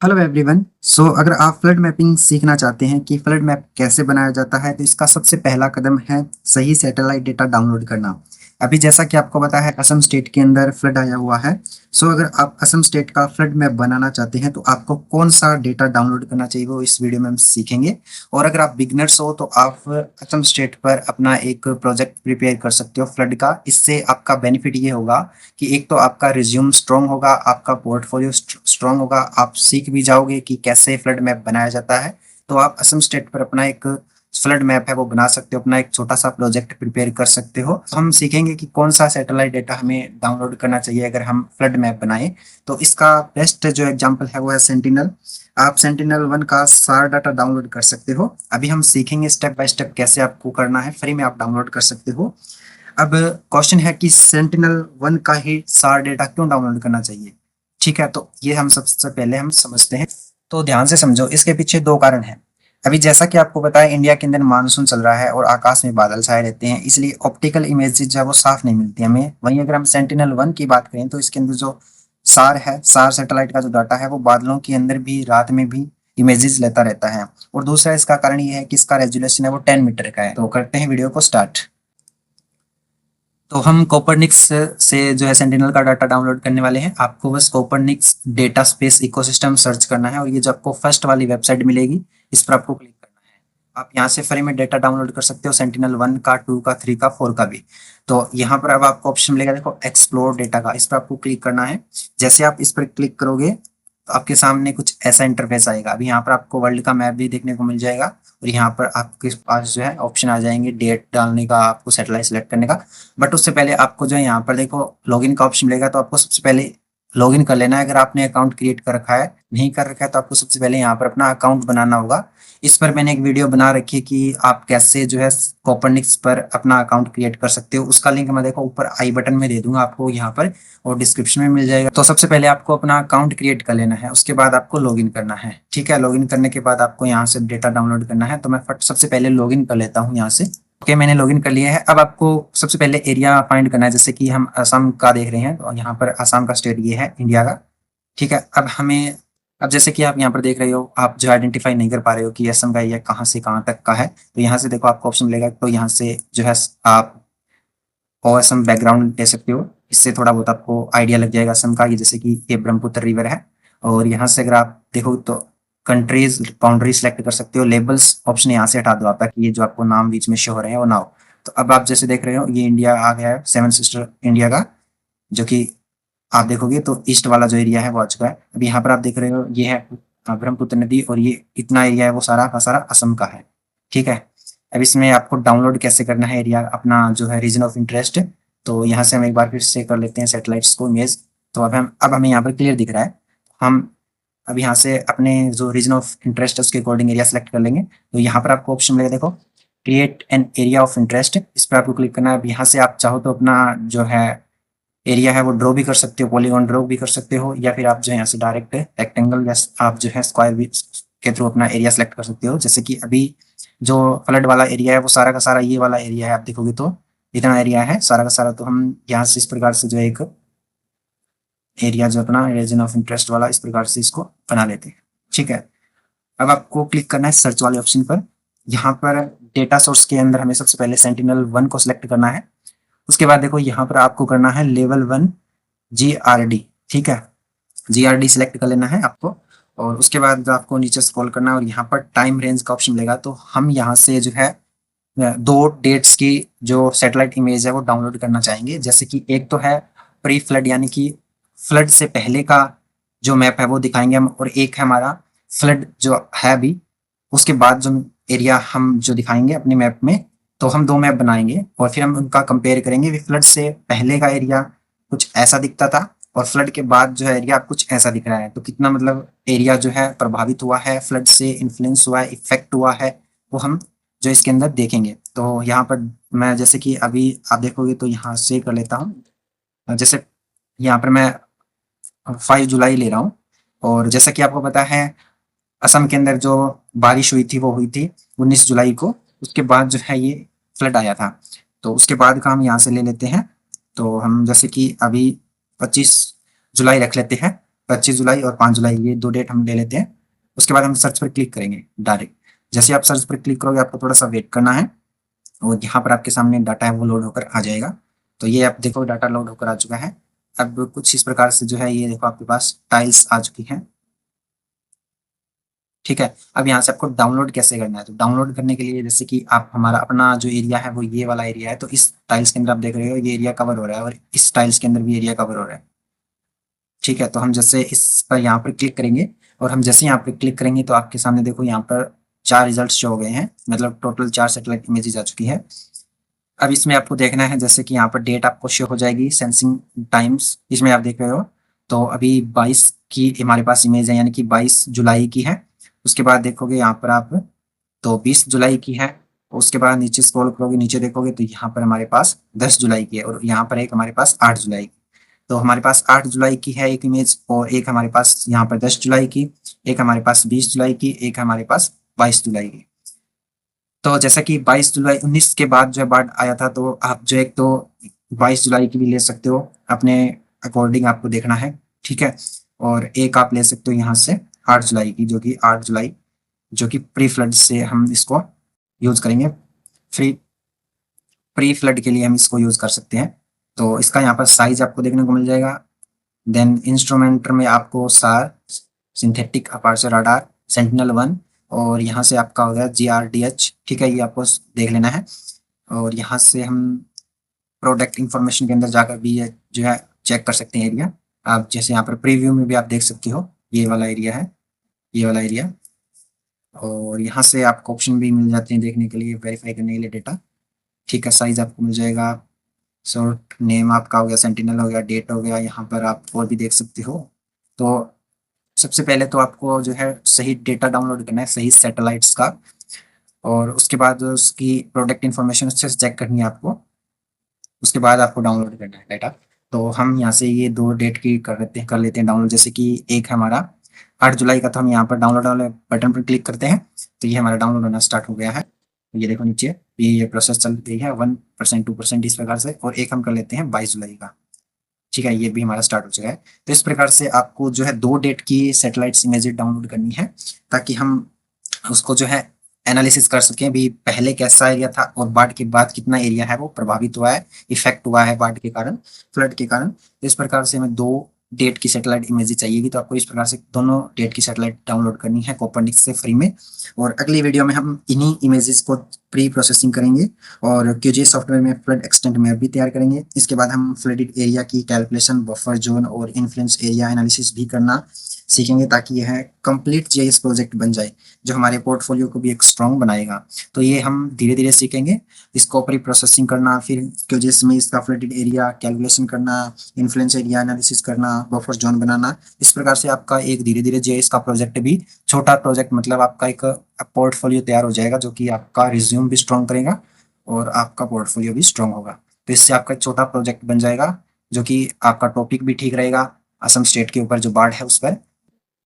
Hello everyone. अगर आप flood mapping सीखना चाहते हैं कि फ्लड मैप कैसे बनाया जाता है तो इसका सबसे पहला कदम है सही सैटेलाइट डेटा डाउनलोड करना। अभी जैसा कि आपको पता है असम स्टेट के अंदर फ्लड आया हुआ है। अगर आप असम स्टेट का फ्लड मैप बनाना चाहते हैं तो आपको कौन सा डेटा डाउनलोड करना चाहिए वो इस वीडियो में हम सीखेंगे। और अगर आप बिगनर्स हो तो आप असम स्टेट पर अपना एक प्रोजेक्ट प्रिपेयर कर सकते हो फ्लड का। इससे आपका बेनिफिट ये होगा कि एक तो आपका रिज्यूम स्ट्रॉन्ग होगा, आपका पोर्टफोलियो स्ट्रॉन्ग होगा, आप सीख भी जाओगे कि कैसे फ्लड मैप बनाया जाता है। तो आप असम स्टेट पर अपना एक फ्लड मैप है वो बना सकते हो, अपना एक छोटा सा प्रोजेक्ट प्रिपेयर कर सकते हो। हम सीखेंगे कि कौन सा सैटेलाइट डेटा हमें डाउनलोड करना चाहिए अगर हम फ्लड मैप बनाए। तो इसका बेस्ट जो एग्जांपल है वो है सेंटिनल। आप सेंटिनल वन का सारा डाटा डाउनलोड कर सकते हो। अभी हम सीखेंगे स्टेप बाय स्टेप कैसे आपको करना है, फ्री में आप डाउनलोड कर सकते हो। अब क्वेश्चन है कि सेंटिनल वन का ही सार डेटा क्यों डाउनलोड करना चाहिए। ठीक है, तो ये हम सबसे पहले हम समझते हैं। तो ध्यान से समझो, इसके पीछे दो कारण हैं। अभी जैसा कि आपको पता है इंडिया के अंदर मानसून चल रहा है और आकाश में बादल छाए रहते हैं, इसलिए ऑप्टिकल इमेजेस जो है वो साफ नहीं मिलती हमें। वहीं अगर हम सेंटिनल वन की बात करें तो इसके अंदर जो सार है, सार सैटेलाइट का जो डाटा है वो बादलों के अंदर भी रात में भी इमेजेस लेता रहता है। और दूसरा इसका कारण ये है कि इसका रेजोल्यूशन है वो 10 मीटर का है। तो करते हैं वीडियो को स्टार्ट। तो हम कोपरनिक्स से जो है सेंटिनल का डाटा डाउनलोड करने वाले हैं। आपको बस कोपरनिक्स डेटा स्पेस इकोसिस्टम सर्च करना है और ये जो आपको फर्स्ट वाली वेबसाइट मिलेगी इस पर आपको क्लिक करना है। आप यहाँ से फ्री में डेटा डाउनलोड कर सकते हो, सेंटिनल वन का, टू का, थ्री का, फोर का भी। तो यहाँ पर अब आपको ऑप्शन मिलेगा, देखो एक्सप्लोर डेटा का, इस पर आपको क्लिक करना है। जैसे आप इस पर क्लिक करोगे तो आपके सामने कुछ ऐसा इंटरफेस आएगा। अभी यहाँ पर आपको वर्ल्ड का मैप भी देखने को मिल जाएगा और यहाँ पर आपके पास जो है ऑप्शन आ जाएंगे डेट डालने का, आपको सैटेलाइट सेलेक्ट करने का। बट उससे पहले आपको जो है यहाँ पर देखो लॉगिन का ऑप्शन मिलेगा, तो आपको सबसे पहले लॉगिन कर लेना है। अगर आपने अकाउंट क्रिएट कर रखा है, नहीं कर रखा है, तो आपको सबसे पहले यहाँ पर अपना अकाउंट बनाना होगा। इस पर मैंने एक वीडियो बना रखी है कि आप कैसे जो है कोपरनिक्स पर अपना अकाउंट क्रिएट कर सकते हो। उसका लिंक मैं देखो ऊपर आई बटन में दे दूंगा आपको यहाँ पर, और डिस्क्रिप्शन में मिल जाएगा। तो सबसे पहले आपको अपना अकाउंट क्रिएट कर लेना है, उसके बाद आपको लॉगिन करना है। ठीक है, लॉगिन करने के बाद आपको यहाँ से डेटा डाउनलोड करना है। तो मैं फट सबसे पहले लॉगिन कर लेता हूँ यहाँ से। ओके, मैंने लॉगिन कर लिया है। अब आपको सबसे पहले एरिया फाइंड करना है, जैसे कि हम असम का देख रहे हैं तो यहाँ पर असम का स्टेट ये है इंडिया का। ठीक है, अब जैसे कि आप यहाँ पर देख रहे हो, आप जो आइडेंटिफाई नहीं कर पा रहे हो कि असम का एरिया कहाँ से कहाँ तक का है, तो यहाँ से देखो आपको ऑप्शन मिलेगा। तो यहाँ से जो है आप और असम बैकग्राउंड दे सकते हो, इससे थोड़ा बहुत आपको आइडिया लग जाएगा असम का। ये जैसे कि ये ब्रह्मपुत्र रिवर है, और यहाँ से अगर आप देखो तो कंट्रीज बाउंड्री सेलेक्ट कर सकते हो। लेबल्स ऑप्शन यहाँ से हटा दो आप, ताकि ये जो आपको नाम बीच में शो हो रहे हैं वो ना हो। तो अब आप जैसे देख रहे हो ये इंडिया आ गया है, सेवन सिस्टर इंडिया का, जो कि आप देखोगे तो ईस्ट वाला जो एरिया है वो आ चुका है। अब यहाँ पर आप देख रहे हो ये है ब्रह्मपुत्र नदी, और ये इतना एरिया है वो सारा का सारा असम का है। ठीक है, अब इसमें आपको डाउनलोड कैसे करना है एरिया अपना जो है रीजन ऑफ इंटरेस्ट। तो यहाँ से हम एक बार फिर से कर लेते हैं सैटेलाइट्स को इमेज। तो अब हमें यहाँ पर क्लियर दिख रहा है। हम अब यहाँ से अपने जो रीजन ऑफ इंटरेस्ट है उसके अकॉर्डिंग एरिया सेलेक्ट कर लेंगे। तो यहाँ पर आपको ऑप्शन मिलेगा, देखो create an area of interest, इस पर आपको क्लिक करना है। अब यहाँ से आप चाहो तो अपना जो है एरिया है वो ड्रॉ भी कर सकते हो, पॉलीगॉन ड्रॉ भी कर सकते हो, या फिर आप जो है यहाँ से डायरेक्ट रेक्टेंगल या आप जो है स्क्वायर भी के थ्रू अपना एरिया सेलेक्ट कर सकते हो। जैसे कि अभी जो फ्लड वाला एरिया है वो सारा का सारा ये वाला एरिया है, आप देखोगे तो इतना एरिया है सारा का सारा। तो हम यहाँ से इस प्रकार से जो है एक एरिया जो अपना रीजन ऑफ इंटरेस्ट वाला इस प्रकार से इसको बना लेते हैं। ठीक है, अब आपको क्लिक करना है सर्च वाले ऑप्शन पर। यहाँ पर डेटा सोर्स के अंदर हमें सबसे पहले सेंटिनल वन को सिलेक्ट करना है। उसके बाद देखो यहाँ पर आपको करना है लेवल वन GRD। ठीक है, GRD सिलेक्ट कर लेना है आपको, और उसके बाद आपको नीचे स्क्रॉल करना है और यहाँ पर टाइम रेंज का ऑप्शन मिलेगा। तो हम यहाँ से जो है दो डेट्स की जो सैटेलाइट इमेज है वो डाउनलोड करना चाहेंगे। जैसे कि एक तो है प्री फ्लड, यानी कि फ्लड से पहले का जो मैप है वो दिखाएंगे हम, और एक है हमारा फ्लड जो है अभी उसके बाद जो एरिया हम जो दिखाएंगे अपने मैप में। तो हम दो मैप बनाएंगे और फिर हम उनका कंपेयर करेंगे। फ्लड से पहले का एरिया कुछ ऐसा दिखता था और फ्लड के बाद जो है एरिया कुछ ऐसा दिख रहा है, तो कितना मतलब एरिया जो है प्रभावित हुआ है, फ्लड से इन्फ्लुएंस हुआ है, इफेक्ट हुआ है, वो हम जो इसके अंदर देखेंगे। तो यहाँ पर मैं जैसे कि अभी आप देखोगे तो यहाँ से कर लेता हूँ। जैसे यहाँ पर मैं 5 जुलाई ले रहा हूँ, और जैसा कि आपको पता है असम के अंदर जो बारिश हुई थी वो हुई थी 19 जुलाई को। उसके बाद जो है ये फ्लड आया था, तो उसके बाद का हम यहाँ से ले लेते हैं। तो हम जैसे कि अभी 25 जुलाई रख लेते हैं। 25 जुलाई और 5 जुलाई, ये 2 डेट हम ले लेते हैं। उसके बाद हम सर्च पर क्लिक करेंगे डायरेक्ट। जैसे आप सर्च पर क्लिक करोगे आपको थोड़ा सा वेट करना है और यहाँ पर आपके सामने डाटा है वो लोड होकर आ जाएगा। तो ये आप देखो डाटा लोड होकर आ चुका है। अब कुछ इस प्रकार से जो है ये देखो आपके पास टाइल्स आ चुकी हैं। ठीक है, अब यहाँ से आपको डाउनलोड कैसे करना है, तो डाउनलोड करने के लिए जैसे कि आप हमारा अपना जो एरिया है वो ये वाला एरिया है, तो इस टाइल्स के अंदर आप देख रहे हो ये एरिया कवर हो रहा है और इस टाइल्स के अंदर भी एरिया कवर हो रहा है। ठीक है, तो हम जैसे इस पर यहाँ पर क्लिक करेंगे और हम जैसे यहाँ पर क्लिक करेंगे तो आपके सामने देखो यहाँ पर 4 रिजल्ट्स शो हो गए हैं, मतलब टोटल 4 सैटेलाइट इमेजेस आ चुकी है। अब इसमें आपको देखना है जैसे कि यहाँ पर डेट आपको शो हो जाएगी, सेंसिंग टाइम्स इसमें आप देख रहे हो। तो अभी 22 की हमारे पास इमेज है, यानी कि 22 जुलाई की है। उसके बाद देखोगे यहाँ पर आप तो 20 जुलाई की है। उसके बाद नीचे स्क्रॉल करोगे, नीचे देखोगे तो यहाँ पर हमारे पास 10 जुलाई की है और यहाँ पर एक हमारे पास 8 जुलाई की। तो हमारे पास 8 जुलाई की है एक इमेज और एक हमारे पास यहाँ पर 10 जुलाई की, एक हमारे पास 20 जुलाई की, एक हमारे पास 22 जुलाई की। तो जैसा कि 22 जुलाई 19 के बाद जो है बाढ़ आया था, तो आप जो एक तो 22 जुलाई की भी ले सकते हो, अपने अकॉर्डिंग आपको देखना है। ठीक है, और एक आप ले सकते हो यहाँ से 8 जुलाई की, जो कि 8 जुलाई जो कि प्री फ्लड से हम इसको यूज करेंगे। फ्री प्री फ्लड के लिए हम इसको यूज कर सकते हैं। तो इसका यहाँ पर साइज आपको देखने को मिल जाएगा। देन इंस्ट्रूमेंटर में आपको सार, सिंथेटिक अपर्चर रडार, सेंटिनल-1 और यहाँ से आपका हो गया GRDH। ठीक है, ये आपको देख लेना है। और यहाँ से हम प्रोडक्ट इंफॉर्मेशन के अंदर जाकर भी ये जो है चेक कर सकते हैं एरिया। आप जैसे यहाँ पर प्रीव्यू में भी आप देख सकते हो, ये वाला एरिया है, ये वाला एरिया। और यहाँ से आपको ऑप्शन भी मिल जाते हैं देखने के लिए, वेरीफाई करने के लिए डेटा। ठीक है, साइज आपको मिल जाएगा, सॉर्ट नेम आपका हो गया, सेंटिनल हो गया, डेट हो गया, यहाँ पर आप और भी देख सकते हो। तो सबसे पहले तो आपको जो है सही डेटा डाउनलोड करना है, सही सैटेलाइट्स का, और उसके बाद उसकी प्रोडक्ट इन्फॉर्मेशन अच्छे से चेक करनी है आपको। उसके बाद आपको डाउनलोड करना है डाटा। तो हम यहाँ से ये 2 डेट की कर लेते हैं डाउनलोड। जैसे कि एक हमारा 8 जुलाई का, तो हम यहाँ पर डाउनलोड वाले बटन पर क्लिक करते हैं तो ये हमारा डाउनलोड होना स्टार्ट हो गया है। तो ये देखो नीचे ये प्रोसेस चल रही है 1% 2% इस प्रकार से। और एक हम कर लेते हैं 22 जुलाई का। ठीक है, ये भी हमारा स्टार्ट हो चुका है। तो इस प्रकार से आपको जो है 2 डेट की सैटेलाइट्स इमेजेस डाउनलोड करनी है, ताकि हम उसको जो है एनालिसिस कर सकें भी पहले कैसा एरिया था और बाढ़ के बाद कितना एरिया है वो प्रभावित हुआ है, इफेक्ट हुआ है बाढ़ के कारण, फ्लड के कारण। तो इस प्रकार से हमें 2 डेट की सैटेलाइट इमेजेस चाहिएगी, तो आपको इस प्रकार से दोनों डेट की सैटेलाइट डाउनलोड करनी है कोपरनिक्स से फ्री में। और अगली वीडियो में हम इन्हीं इमेजेस को प्री प्रोसेसिंग करेंगे और QGIS सॉफ्टवेयर में फ्लड एक्सटेंट मैप भी तैयार करेंगे। इसके बाद हम फ्लडेड एरिया की कैलकुलेशन, बफर जोन और इन्फ्लुएंस एरिया एनालिसिस भी करना सीखेंगे, ताकि यह कंप्लीट GIS प्रोजेक्ट बन जाए जो हमारे पोर्टफोलियो को भी एक स्ट्रॉन्ग बनाएगा। तो ये हम धीरे धीरे सीखेंगे, इसको प्री प्रोसेसिंग करना, फिर QGIS में इसका फ्लडेड एरिया कैलकुलेशन करना, इन्फ्लुएंस एरिया एनालिसिस करना, बफर जोन बनाना। इस प्रकार से आपका एक धीरे धीरे GIS का प्रोजेक्ट भी, छोटा प्रोजेक्ट मतलब आपका एक पोर्टफोलियो तैयार हो जाएगा, जो कि आपका रिज्यूम भी स्ट्रॉन्ग करेगा और आपका पोर्टफोलियो भी स्ट्रॉन्ग होगा। तो इससे आपका एक छोटा प्रोजेक्ट बन जाएगा, जो कि आपका टॉपिक भी ठीक रहेगा, असम स्टेट के ऊपर जो बाढ़ है उस पर।